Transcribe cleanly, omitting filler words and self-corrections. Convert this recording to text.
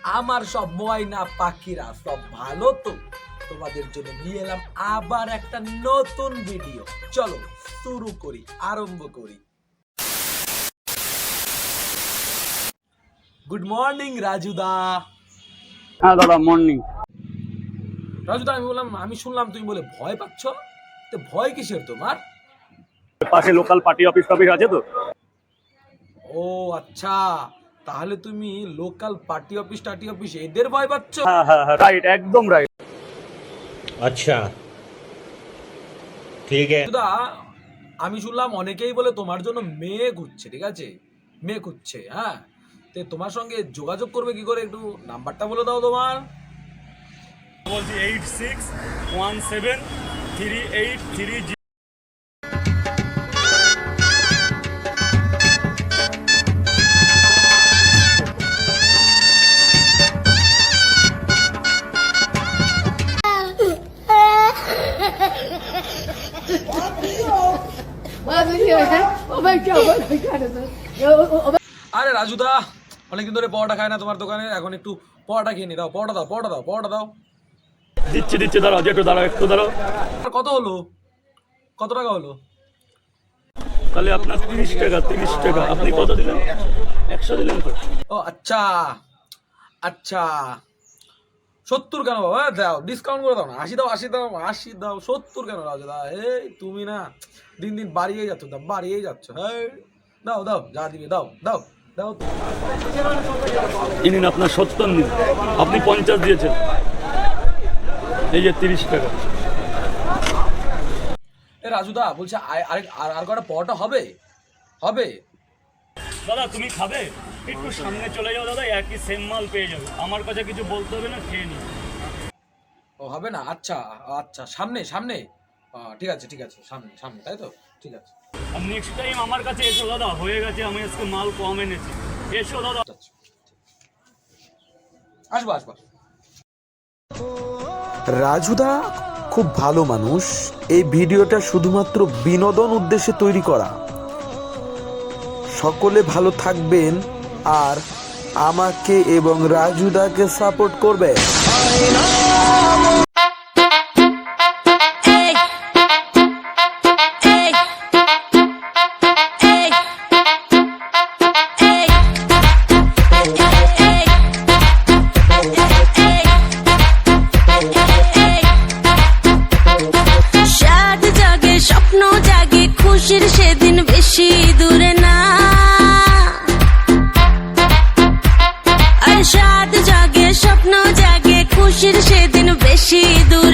আমার সব ময়না পাখিরা সব ভালো তো? তোমাদের জন্য নিয়ে এলাম আবার একটা নতুন ভিডিও। চলো শুরু করি, আরম্ভ করি। গুড মর্নিং রাজুদা। হ্যাঁ দাদা, মর্নিং। রাজুদা, আমি শুনলাম তুমি বলে ভয় পাচ্ছ। তো ভয় কিসের তোমার? পাশে লোকাল পার্টি অফিস আছে তো। ও আচ্ছা, তাহলে তুমি লোকাল পার্টি অফিস এদের ভয় পাচ্ছ? হ্যাঁ হ্যাঁ হ্যাঁ, রাইট, একদম রাইট। अच्छा ठीक है। রাজুদা, আমি শুনলাম অনেকেই বলে তোমার জন্য মেয়ে খুঁজছে, ঠিক আছে? মেয়ে খুঁজছে, হ্যাঁ। তো তোমার সঙ্গে যোগাযোগ করবে কি করে, একটু নাম্বারটা বলে দাও তোমার। বলছি 86173830। আরে রাজুদা, অনেকদিন ধরে পরোটা খায় না তোমার দোকানে, এখন একটু পরোটা খেয়ে নি। দাও পরোটা, দাও পরোটা, দাও পরোটা দাও। দিচ্ছি দাঁড়াও, একটু দাঁড়াও। আর কত হলো? কত টাকা হলো? তাহলে আপনার 30 টাকা। আপনি কত দিলেন? 100 দিলেন তো? ও আচ্ছা আচ্ছা, 70 কেন বাবা? দাও ডিসকাউন্ট করে দাও না, 80 দাও, 80 দাও, 70 কেন রাজুদা? এই তুমি না দিন দিন বাড়িয়েই যাচ্ছ, দাম বাড়িয়েই যাচ্ছ। এই দাও দাও, যা দিবে দাও দাও দাও। নিন আপনার 70 নিন। আপনি 50 দিয়েছেন, এই যে 30 টাকা। এ রাজুদা বলছে আর কটা পরোটা হবে? হবে দাদা তুমি খাবে? একটু সামনে চলে যাও দাদা, একই সেম মাল পেয়ে যাবে। আমার কাছে কিছু বলতে হবে না, খেয়ে নিন। ও হবে না? আচ্ছা আচ্ছা, সামনে সামনে, ঠিক আছে ঠিক আছে, সামনে সামনে, তাই তো, ঠিক আছে। আর নেক্সট টাইম আমার কাছে এসো দাদা, হয়ে গেছে, আমি আজকে মাল কম এনেছি। এসো দাদা। আচ্ছা, আসবো আসবো। রাজুদা খুব ভালো মানুষ। এই ভিডিওটা শুধুমাত্র বিনোদন উদ্দেশ্যে তৈরি করা। সকলে ভালো থাকবেন আর আমাকে এবং রাজুদাকে সাপোর্ট করবেন। খুশির সেদিন বেশি দূরে না, আর সাত জাগে স্বপ্ন জাগে খুশির সেদিন বেশি দূরে।